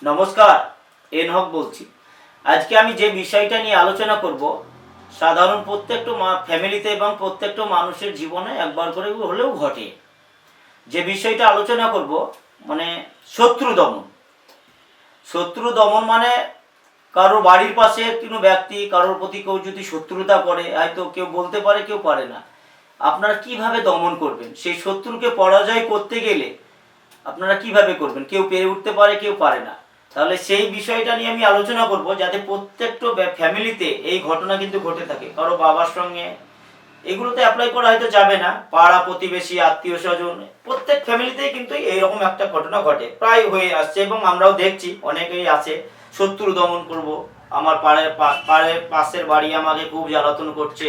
নমস্কার, এন হক বলছি। আজকে আমি যে বিষয়টা নিয়ে আলোচনা করব, সাধারণ প্রত্যেকটা ফ্যামিলিতে এবং প্রত্যেকটা মানুষের জীবনে একবার করে হলেও ঘটে। যে বিষয়টা আলোচনা করব মানে শত্রু দমন। শত্রু দমন মানে কারো বাড়ির পাশে কোনো ব্যক্তি কারোর প্রতি কেউ যদি শত্রুতা করে, হয়তো কেউ বলতে পারে কেউ পারে না, আপনারা কিভাবে দমন করবেন? সেই শত্রুকে পরাজয় করতে গেলে আপনারা কিভাবে করবেন? কেউ পেরে উঠতে পারে, কেউ পারে না। তাহলে সেই বিষয়টা নিয়ে আমি আলোচনা করব, যাতে প্রত্যেকটা ফ্যামিলিতে এই ঘটনা কিন্তু ঘটে থাকে। কারো বাবার সঙ্গে এগুলোতে অ্যাপ্লাই করা হয়তো যাবে না, পাড়া প্রতিবেশী আত্মীয় স্বজন প্রত্যেক ফ্যামিলিতেই কিন্তু এইরকম একটা ঘটনা ঘটে, প্রায় হয়ে আসছে এবং আমরাও দেখছি অনেকেই আছে শত্রু দমন করব, আমার পাড়ের পাশের বাড়ি আমাকে খুব জ্বালাতন করছে,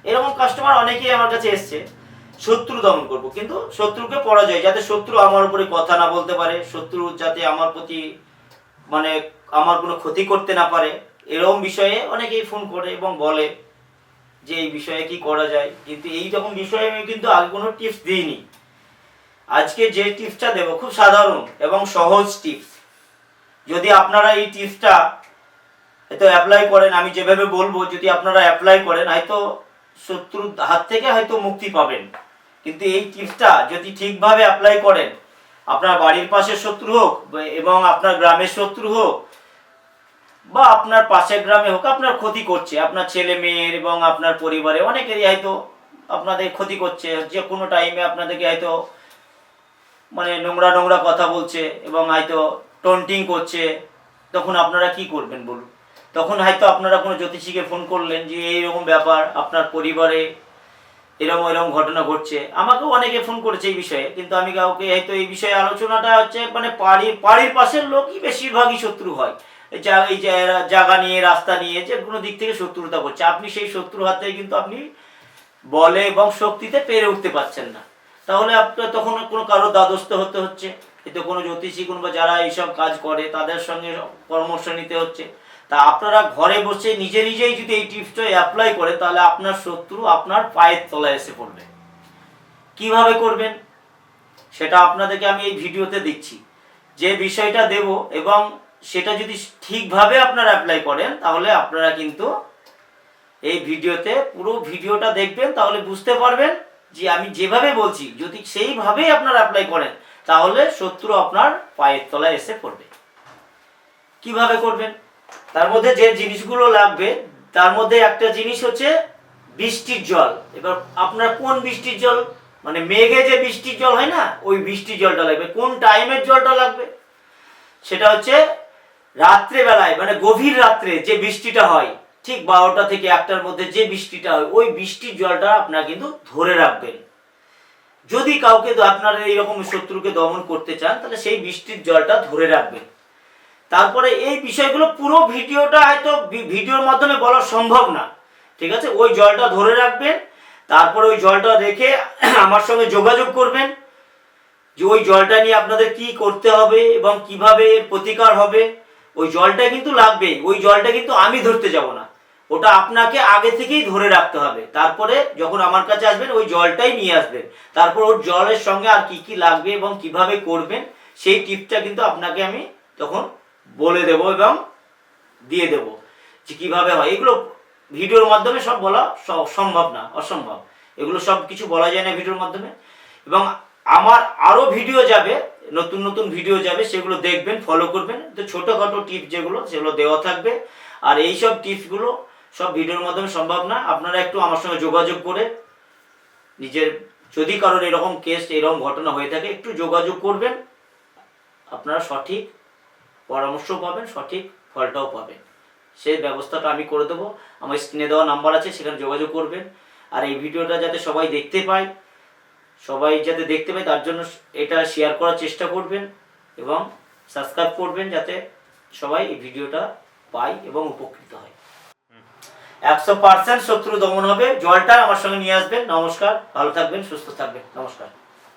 এরকম কাস্টমার অনেকেই আমার কাছে এসছে। শত্রু দমন করব, কিন্তু শত্রুকে পরাজয়, যাতে শত্রু আমার উপরে কথা না বলতে পারে, শত্রু যাতে আমার প্রতি মানে আমার কোনো ক্ষতি করতে না পারে, এরকম বিষয়ে অনেকেই ফোন করে এবং বলে যে এই বিষয়ে কি করা যায়। কিন্তু এই রকম বিষয়ে আমি কিন্তু আগে কোনো টিপস দিইনি। আজকে যে টিপসটা দেবো খুব সাধারণ এবং সহজ টিপস। যদি আপনারা এই টিপসটা হয়তো অ্যাপ্লাই করেন, আমি যেভাবে বলবো যদি আপনারা অ্যাপ্লাই করেন, হয়তো শত্রুর হাত থেকে হয়তো মুক্তি পাবেন। কিন্তু এই টিপসটা যদি ঠিকভাবে অ্যাপ্লাই করেন, আপনার বাড়ির পাশের শত্রু হোক এবং আপনার গ্রামের শত্রু হোক বা আপনার পাশের গ্রামে হোক, আপনার ক্ষতি করছে, আপনার ছেলে মেয়ের এবং আপনার পরিবারে অনেকেরই হয়তো আপনাদের ক্ষতি করছে, যে কোনো টাইমে আপনাদেরকে হয়তো মানে নোংরা নোংরা কথা বলছে এবং হয়তো টন্টিং করছে, তখন আপনারা কি করবেন বলুন? তখন হয়তো আপনারা কোনো জ্যোতিষীকে ফোন করলেন যে এইরকম ব্যাপার, আপনার পরিবারে এরকম এরকম ঘটনা ঘটছে। আমাকেও অনেকে ফোন করেছে এই বিষয়ে, কিন্তু আমি কাউকে হয়তো এই বিষয়ে আলোচনাটা হচ্ছে মানে বাড়ির পাশের লোকই বেশিরভাগই শত্রু হয়। এই যে জায়গা নিয়ে, রাস্তা নিয়ে, যে কোনো দিক থেকে শত্রুতা করছে, আপনি সেই শত্রুর হাতে কিন্তু আপনি বলে এবং শক্তিতে পেরে উঠতে পারছেন না। তাহলে আপনার তখন কোনো কারো দ্বারস্থ হতে হচ্ছে, এতে কোনো জ্যোতিষী কিংবা যারা এইসব কাজ করে তাদের সঙ্গে পরামর্শ নিতে হচ্ছে। তা আপনারা ঘরে বসে নিজে নিজেই যদি এই টিপসটা অ্যাপ্লাই করে, তাহলে আপনার শত্রু আপনার পায়ের তলায় এসে পড়বে। কিভাবে করবেন সেটা আপনাদেরকে আমি এই ভিডিওতে দিচ্ছি। যে বিষয়টা দেব এবং সেটা যদি ঠিকভাবে আপনারা অ্যাপ্লাই করেন, তাহলে আপনারা কিন্তু এই ভিডিওতে পুরো ভিডিওটা দেখবেন, তাহলে বুঝতে পারবেন যে আমি যেভাবে বলছি যদি সেইভাবেই আপনারা অ্যাপ্লাই করেন, তাহলে শত্রু আপনার পায়ের তলায় এসে পড়বে। কিভাবে করবেন? তার মধ্যে যে জিনিসগুলো লাগবে, তার মধ্যে একটা জিনিস হচ্ছে বৃষ্টির জল। এবার আপনার কোন বৃষ্টির জল? মানে মেঘে যে বৃষ্টির জল হয় না, ওই বৃষ্টির জলটা লাগবে। কোন টাইমের জলটা লাগবে? সেটা হচ্ছে রাত্রেবেলায়, মানে গভীর রাত্রে যে বৃষ্টিটা হয়, ঠিক 12টা থেকে 1টার মধ্যে যে বৃষ্টিটা হয়, ওই বৃষ্টির জলটা আপনারা কিন্তু ধরে রাখবেন। যদি কাউকে আপনারা এইরকম শত্রুকে দমন করতে চান, তাহলে সেই বৃষ্টির জলটা ধরে রাখবেন। তারপরে এই বিষয়গুলো পুরো ভিডিওটা হয়তো ভিডিওর মাধ্যমে বলা সম্ভব না, ঠিক আছে? ওই জলটা ধরে রাখবেন, তারপরে ওই জলটা রেখে আমার সঙ্গে যোগাযোগ করবেন যে ওই জলটা নিয়ে আপনাদের কি করতে হবে এবং কিভাবে এর প্রতিকার হবে। ওই জলটা কিন্তু লাগবে, ওই জলটা কিন্তু আমি ধরতে যাব না, ওটা আপনাকে আগে থেকেই ধরে রাখতে হবে। তারপরে যখন আমার কাছে আসবেন, ওই জলটাই নিয়ে আসবেন। তারপর ওর জলের সঙ্গে আর কি কি লাগবে এবং কিভাবে করবেন, সেই টিপসটা কিন্তু আপনাকে আমি তখন বলে দেব এবং দিয়ে দেব যে কিভাবে হয়। এগুলো ভিডিওর মাধ্যমে সব বলা সম্ভব না, অসম্ভব। এগুলো সব কিছু বলা যায় না ভিডিওর মাধ্যমে। এবং আমার আরও ভিডিও যাবে, নতুন নতুন ভিডিও যাবে, সেগুলো দেখবেন, ফলো করবেন। তো ছোটোখাটো টিপস যেগুলো, সেগুলো দেওয়া থাকবে। আর এই সব টিপসগুলো সব ভিডিওর মাধ্যমে সম্ভব না। আপনারা একটু আমার সঙ্গে যোগাযোগ করে নিজের, যদি কারোর এরকম কেস, এরকম ঘটনা হয়ে থাকে, একটু যোগাযোগ করবেন। আপনারা সঠিক পরামর্শ পাবেন, সঠিক ফলটাও পাবেন। সেই ব্যবস্থাটা আমি করে দেবো। আমার স্ক্রিনে দেওয়া নাম্বার আছে, সেখানে যোগাযোগ করবেন। আর এই ভিডিওটা যাতে সবাই দেখতে পায়, তার জন্য এটা শেয়ার করার চেষ্টা করবেন এবং সাবস্ক্রাইব করবেন, যাতে সবাই এই ভিডিওটা পায় এবং উপকৃত হয়। 100% শত্রু দমন হবে। জলটা আমার সঙ্গে নিয়ে আসবেন। নমস্কার, ভালো থাকবেন, সুস্থ থাকবেন। নমস্কার।